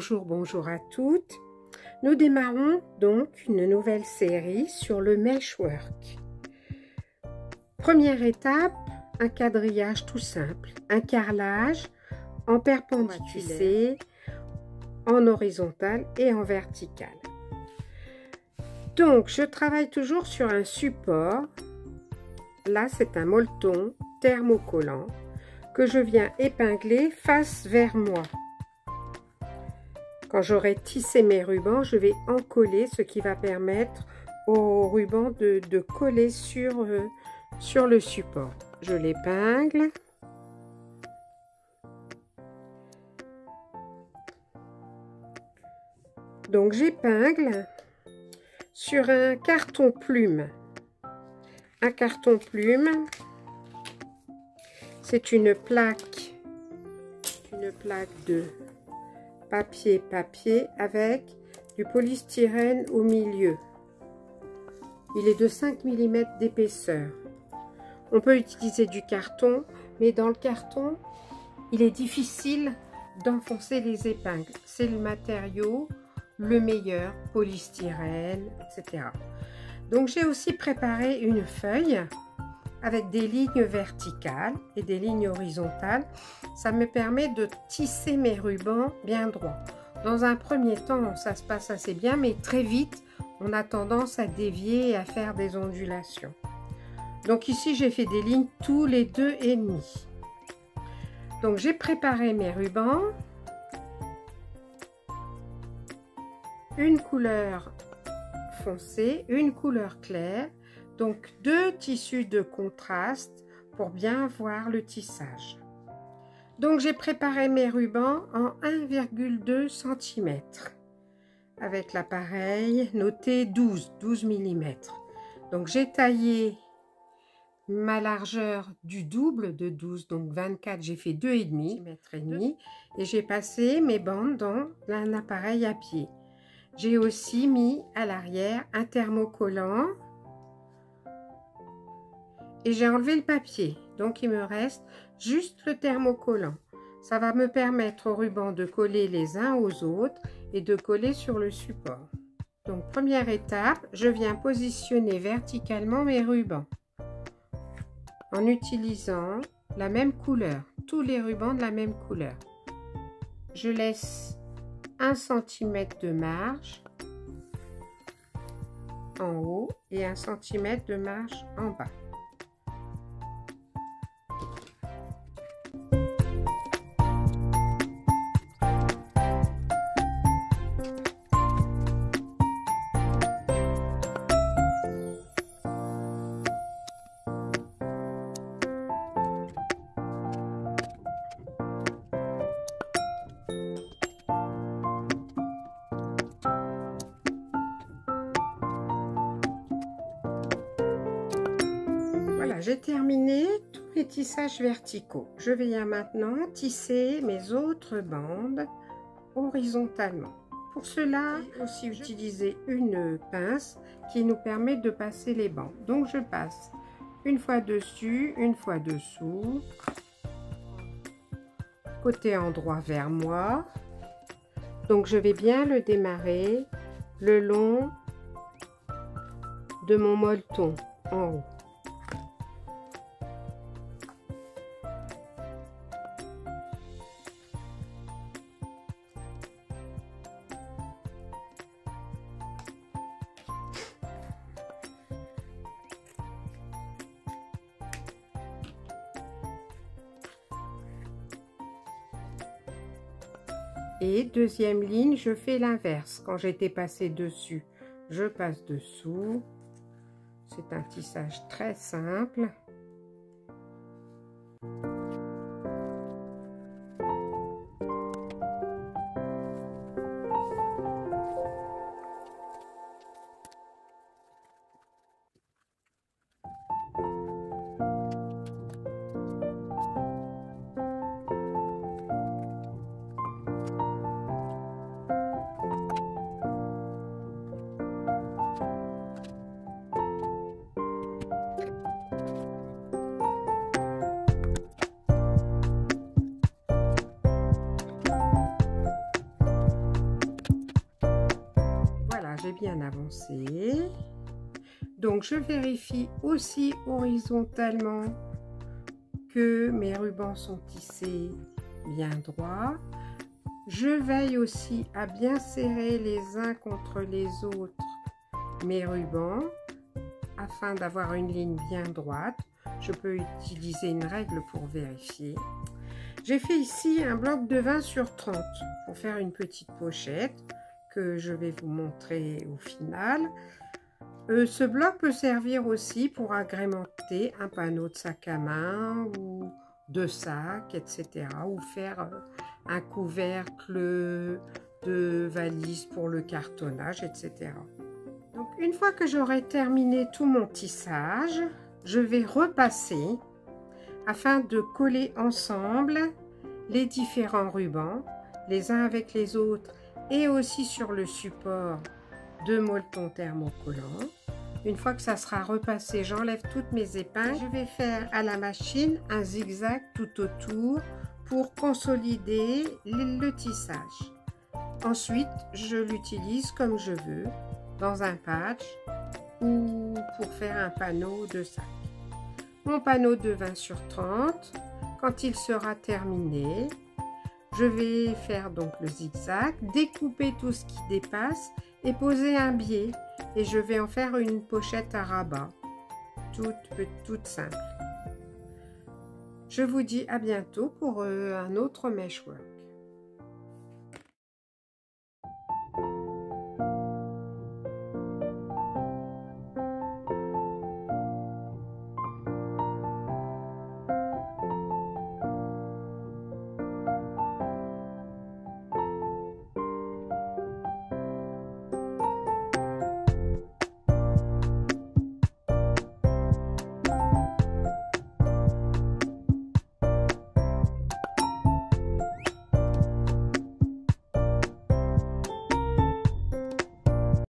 Bonjour, bonjour à toutes. Nous démarrons donc une nouvelle série sur le meshwork. Première étape, un quadrillage tout simple, un carrelage en perpendiculaire, en horizontal et en vertical. Donc, je travaille toujours sur un support. Là, c'est un molleton thermocollant que je viens épingler face vers moi. Quand j'aurai tissé mes rubans, je vais encoller, ce qui va permettre au ruban de coller sur le support. Je l'épingle. Donc j'épingle sur un carton plume. Un carton plume, c'est une plaque de papier avec du polystyrène au milieu. Il est de 5 mm d'épaisseur. On peut utiliser du carton, mais dans le carton, il est difficile d'enfoncer les épingles. C'est le matériau le meilleur, polystyrène, etc. Donc j'ai aussi préparé une feuille avec des lignes verticales et des lignes horizontales. Ça me permet de tisser mes rubans bien droits. Dans un premier temps, ça se passe assez bien, mais très vite, on a tendance à dévier et à faire des ondulations. Donc ici, j'ai fait des lignes tous les 2,5. Donc j'ai préparé mes rubans. Une couleur foncée, une couleur claire. Donc, deux tissus de contraste pour bien voir le tissage. Donc, j'ai préparé mes rubans en 1,2 cm avec l'appareil noté 12 mm. Donc, j'ai taillé ma largeur du double de 12, donc 24, j'ai fait 2,5 cm et j'ai passé mes bandes dans un appareil à pied. J'ai aussi mis à l'arrière un thermocollant. Et j'ai enlevé le papier, donc il me reste juste le thermocollant. Ça va me permettre aux rubans de coller les uns aux autres et de coller sur le support. Donc première étape, je viens positionner verticalement mes rubans en utilisant la même couleur, tous les rubans de la même couleur. Je laisse 1 cm de marge en haut et 1 cm de marge en bas. Voilà, j'ai terminé tous les tissages verticaux. Je viens maintenant tisser mes autres bandes horizontalement. Pour cela, aussi utiliser une pince qui nous permet de passer les bandes. Donc je passe une fois dessus, une fois dessous, côté endroit vers moi. Donc je vais bien le démarrer le long de mon molleton en haut. Et deuxième ligne, je fais l'inverse. Quand j'étais passé dessus, je passe dessous. C'est un tissage très simple. j'ai bien avancé. Donc je vérifie aussi horizontalement que mes rubans sont tissés bien droits. Je veille aussi à bien serrer les uns contre les autres mes rubans afin d'avoir une ligne bien droite. Je peux utiliser une règle pour vérifier. J'ai fait ici un bloc de 20 sur 30 pour faire une petite pochette que je vais vous montrer au final. Ce bloc peut servir aussi pour agrémenter un panneau de sac à main ou de sac, etc. Ou faire un couvercle de valise pour le cartonnage, etc. Donc une fois que j'aurai terminé tout mon tissage, je vais repasser afin de coller ensemble les différents rubans, les uns avec les autres et aussi sur le support de molleton thermocollant. Une fois que ça sera repassé, j'enlève toutes mes épingles. Je vais faire à la machine un zigzag tout autour pour consolider le tissage. Ensuite, je l'utilise comme je veux, dans un patch ou pour faire un panneau de sac. Mon panneau de 20 sur 30, quand il sera terminé, je vais faire donc le zigzag, découper tout ce qui dépasse et poser un biais. Et je vais en faire une pochette à rabat, toute simple. Je vous dis à bientôt pour un autre meshwork.